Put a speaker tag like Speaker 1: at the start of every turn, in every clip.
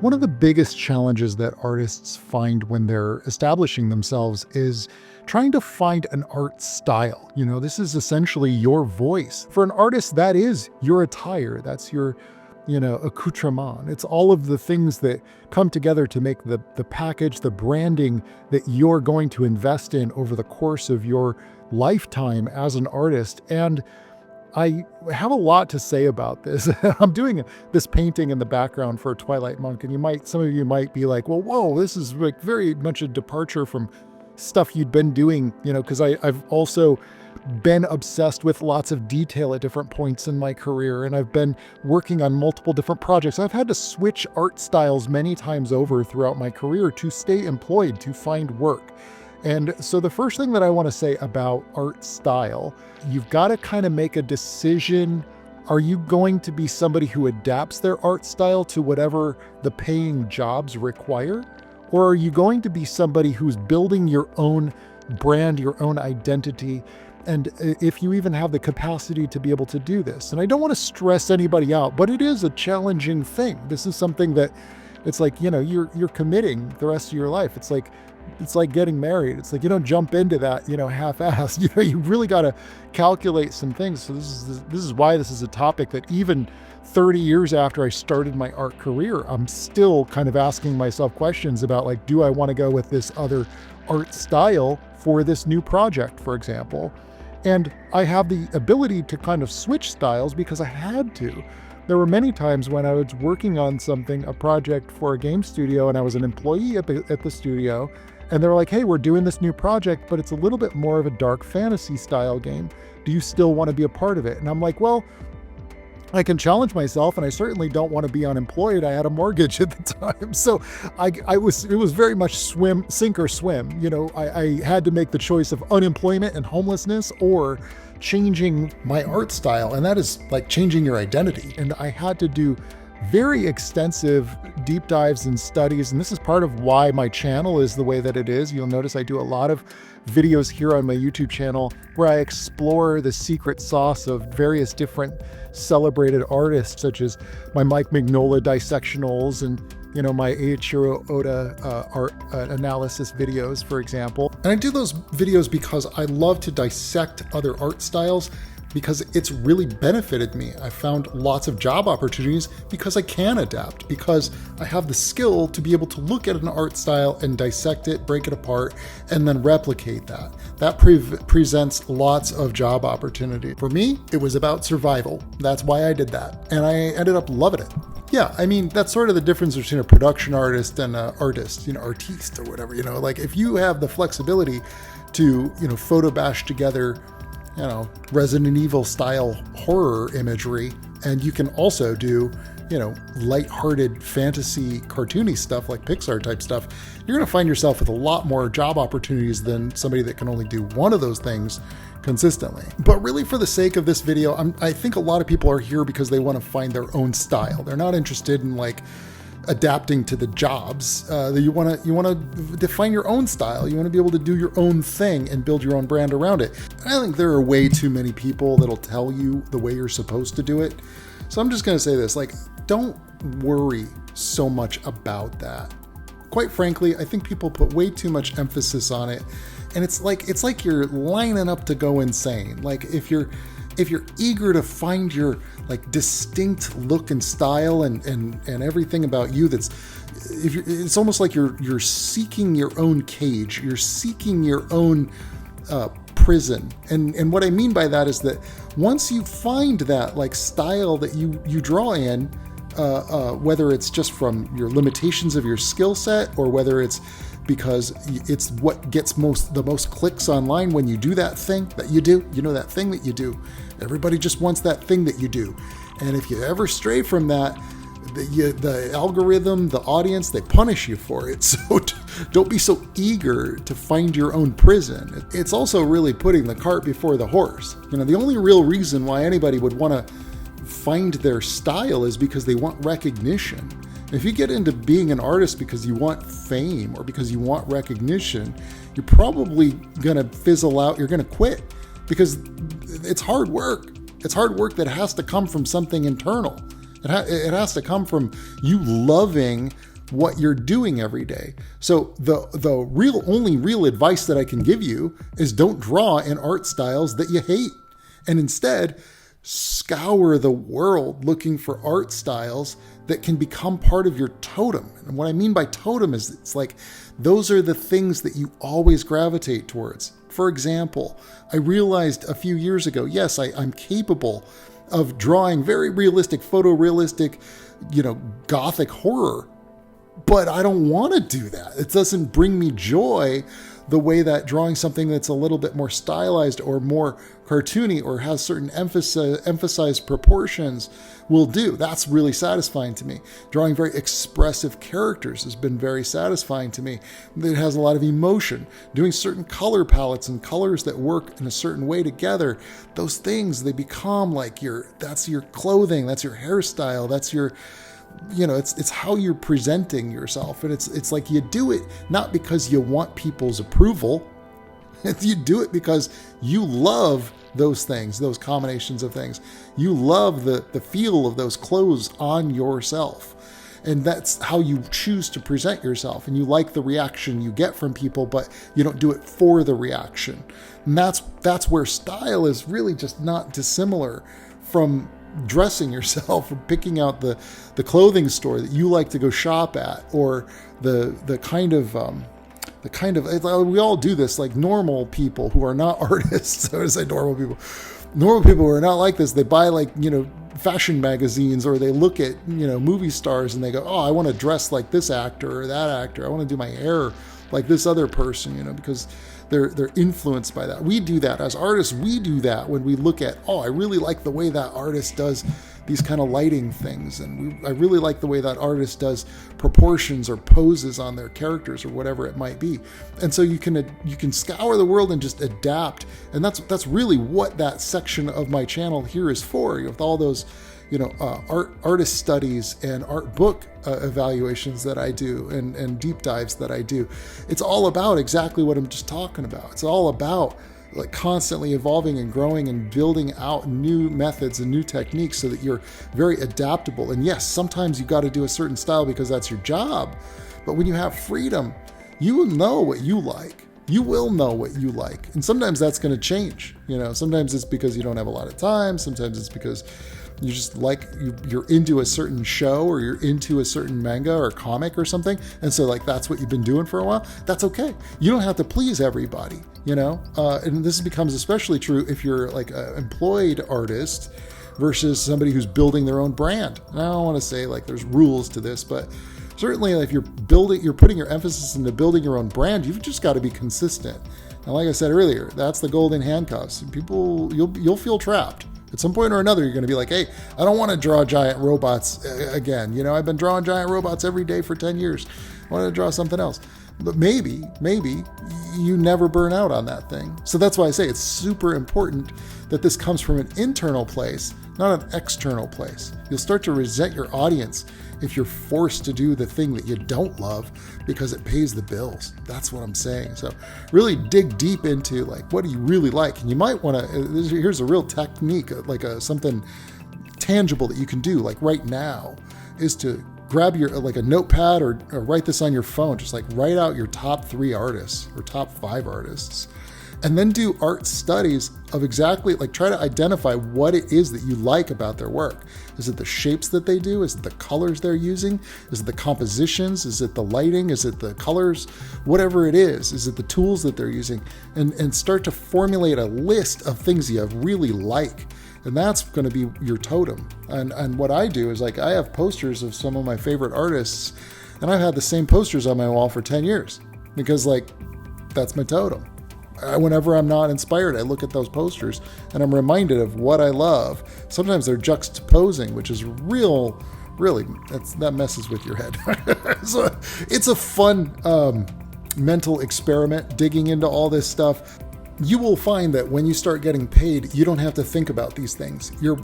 Speaker 1: One of the biggest challenges that artists find when they're establishing themselves is trying to find an art style. This is essentially your voice. For an artist, that is your attire. That's your, accoutrement. It's all of the things that come together to make the package, the branding that you're going to invest in over the course of your lifetime as an artist. And I have a lot to say about this. I'm doing this painting in the background for Twilight Monk, and some of you might be like, well, whoa, this is like very much a departure from stuff you'd been doing, because I've also been obsessed with lots of detail at different points in my career, and I've been working on multiple different projects. I've had to switch art styles many times over throughout my career to stay employed, to find work. And so the first thing that I want to say about art style, you've got to kind of make a decision. Are you going to be somebody who adapts their art style to whatever the paying jobs require? Or are you going to be somebody who's building your own brand, your own identity? And if you even have the capacity to be able to do this. And I don't want to stress anybody out, but it is a challenging thing. This is something that it's like, you're committing the rest of your life. It's like getting married. It's like you don't jump into that, half-assed. You really got to calculate some things. So this is why this is a topic that even 30 years after I started my art career, I'm still kind of asking myself questions about, like, do I want to go with this other art style for this new project, for example? And I have the ability to kind of switch styles because I had to. There were many times when I was working on a project for a game studio, and I was an employee at the studio, and they were like, hey, we're doing this new project, but it's a little bit more of a dark fantasy style game. Do you still want to be a part of it? And I'm like, well, I can challenge myself, and I certainly don't want to be unemployed. I had a mortgage at the time. So it was very much sink or swim. I had to make the choice of unemployment and homelessness or changing my art style. And that is like changing your identity. And I had to do very extensive deep dives and studies. And this is part of why my channel is the way that it is. You'll notice I do a lot of videos here on my YouTube channel where I explore the secret sauce of various different celebrated artists, such as my Mike Mignola dissectionals and my Eiichiro Oda art analysis videos, for example. And I do those videos because I love to dissect other art styles, because it's really benefited me. I found lots of job opportunities because I can adapt, because I have the skill to be able to look at an art style and dissect it, break it apart, and then replicate that. That presents lots of job opportunity. For me, it was about survival. That's why I did that. And I ended up loving it. Yeah, I mean, that's sort of the difference between a production artist and an artist, artiste or whatever, like if you have the flexibility to, photo bash together Resident Evil style horror imagery, and you can also do, lighthearted fantasy cartoony stuff like Pixar type stuff, you're going to find yourself with a lot more job opportunities than somebody that can only do one of those things consistently. But really, for the sake of this video, I think a lot of people are here because they want to find their own style. They're not interested in adapting to the jobs. You want to define your own style. You want to be able to do your own thing and build your own brand around it. I think there are way too many people that'll tell you the way you're supposed to do it. So I'm just going to say this, don't worry so much about that. Quite frankly, I think people put way too much emphasis on it, and it's like you're lining up to go insane. If you're eager to find your distinct look and style and everything about you, it's almost like you're seeking your own cage, you're seeking your own prison. And what I mean by that is that once you find that style that you draw in, whether it's just from your limitations of your skill set, or whether it's because it's what gets the most clicks online when you do that thing that you do, that thing that you do. Everybody just wants that thing that you do. And if you ever stray from that, the algorithm, the audience, they punish you for it. So don't be so eager to find your own prison. It's also really putting the cart before the horse. The only real reason why anybody would want to find their style is because they want recognition. If you get into being an artist because you want fame or because you want recognition, you're probably going to fizzle out. You're going to quit because it's hard work. It's hard work that has to come from something internal. It has to come from you loving what you're doing every day. So the only real advice that I can give you is don't draw in art styles that you hate, and instead scour the world looking for art styles that can become part of your totem. And what I mean by totem is it's like those are the things that you always gravitate towards. For example, I realized a few years ago, yes, I'm capable of drawing very realistic, photorealistic, gothic horror, but I don't want to do that. It doesn't bring me joy the way that drawing something that's a little bit more stylized or more cartoony or has certain emphasized proportions will do. That's really satisfying to me. Drawing very expressive characters has been very satisfying to me. It has a lot of emotion. Doing certain color palettes and colors that work in a certain way together, those things, they become like that's your clothing, that's your hairstyle, that's your, it's how you're presenting yourself. And it's like you do it not because you want people's approval. You do it because you love those things, those combinations of things. You love the feel of those clothes on yourself. And that's how you choose to present yourself. And you like the reaction you get from people, but you don't do it for the reaction. And that's where style is really just not dissimilar from dressing yourself or picking out the clothing store that you like to go shop at, or the kind of we all do this, like normal people who are not artists. I would say normal people who are not like this, they buy fashion magazines, or they look at movie stars and they go, oh, I want to dress like this actor or that actor, I want to do my hair like this other person, because they're influenced by that. We do that as artists. We do that when we look at, oh, I really like the way that artist does these kind of lighting things, and I really like the way that artist does proportions or poses on their characters or whatever it might be. And so you can scour the world and just adapt, and that's really what that section of my channel here is for, with all those artist studies and art book evaluations that I do, and deep dives that I do. It's all about exactly what I'm just talking about. It's all about like constantly evolving and growing and building out new methods and new techniques so that you're very adaptable. And yes, sometimes you got to do a certain style because that's your job. But when you have freedom, you will know what you like. You will know what you like. And sometimes that's going to change. Sometimes it's because you don't have a lot of time. Sometimes it's because you just you're into a certain show, or you're into a certain manga or comic or something. And so that's what you've been doing for a while. That's okay. You don't have to please everybody, and this becomes especially true if you're like an employed artist versus somebody who's building their own brand. And I don't want to say there's rules to this, but certainly if you're putting your emphasis into building your own brand, you've just got to be consistent. And like I said earlier, that's the golden handcuffs. People, you'll feel trapped. At some point or another, you're going to be like, hey, I don't want to draw giant robots again. I've been drawing giant robots every day for 10 years. I want to draw something else. But maybe you never burn out on that thing. So that's why I say it's super important that this comes from an internal place, not an external place. You'll start to resent your audience if you're forced to do the thing that you don't love because it pays the bills. That's what I'm saying. So really dig deep into what do you really like? And you might want to, here's a real technique, something tangible that you can do right now, is to grab your a notepad or write this on your phone. Just write out your top 3 artists or top 5 artists, and then do art studies of exactly try to identify what it is that you like about their work. Is it the shapes that they do? Is it the colors they're using? Is it the compositions? Is it the lighting? Is it the colors? Whatever it is it the tools that they're using? And start to formulate a list of things you really like. And that's going to be your totem. And what I do is I have posters of some of my favorite artists, and I've had the same posters on my wall for 10 years because that's my totem. Whenever I'm not inspired, I look at those posters and I'm reminded of what I love. Sometimes they're juxtaposing, which is really, that messes with your head. So it's a fun mental experiment digging into all this stuff. You will find that when you start getting paid, you don't have to think about these things. Your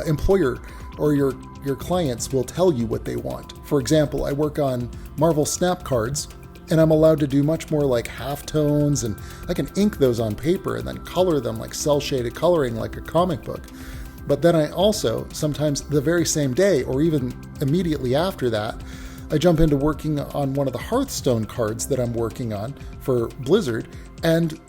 Speaker 1: employer or your clients will tell you what they want. For example, I work on Marvel Snap cards, and I'm allowed to do much more halftones, and I can ink those on paper and then color them cell-shaded coloring like a comic book. But then I also, sometimes the very same day or even immediately after that, I jump into working on one of the Hearthstone cards that I'm working on for Blizzard, and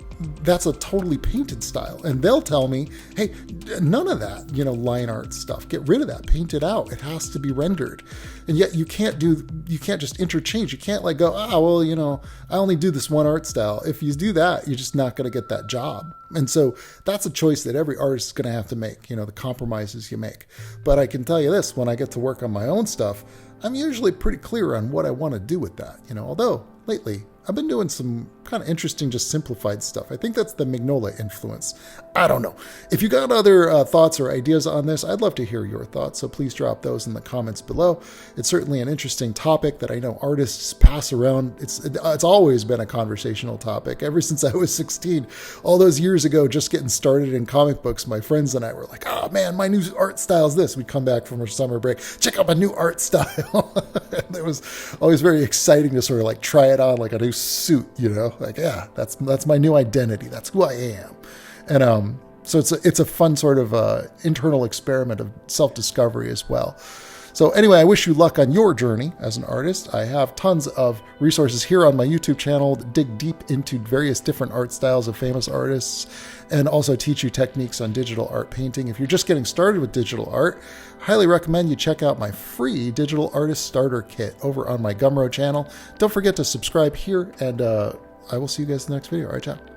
Speaker 1: that's a totally painted style. And they'll tell me, hey, none of that, line art stuff. Get rid of that, paint it out. It has to be rendered. And yet you can't just interchange. You can't go, I only do this one art style. If you do that, you're just not going to get that job. And so that's a choice that every artist is going to have to make, the compromises you make. But I can tell you this, when I get to work on my own stuff, I'm usually pretty clear on what I want to do with that, although lately I've been doing some kind of interesting, just simplified stuff. I think that's the Magnolia influence. I don't know. If you got other thoughts or ideas on this, I'd love to hear your thoughts. So please drop those in the comments below. It's certainly an interesting topic that I know artists pass around. It's always been a conversational topic ever since I was 16. All those years ago, just getting started in comic books, my friends and I were like, oh man, my new art style is this. We'd come back from our summer break, check out my new art style. It was always very exciting to sort of try it on like a new suit, yeah, that's my new identity. That's who I am. And so it's a fun sort of internal experiment of self-discovery as well. So anyway, I wish you luck on your journey as an artist. I have tons of resources here on my YouTube channel that dig deep into various different art styles of famous artists and also teach you techniques on digital art painting. If you're just getting started with digital art, highly recommend you check out my free digital artist starter kit over on my Gumroad channel. Don't forget to subscribe here, and I will see you guys in the next video. All right, ciao.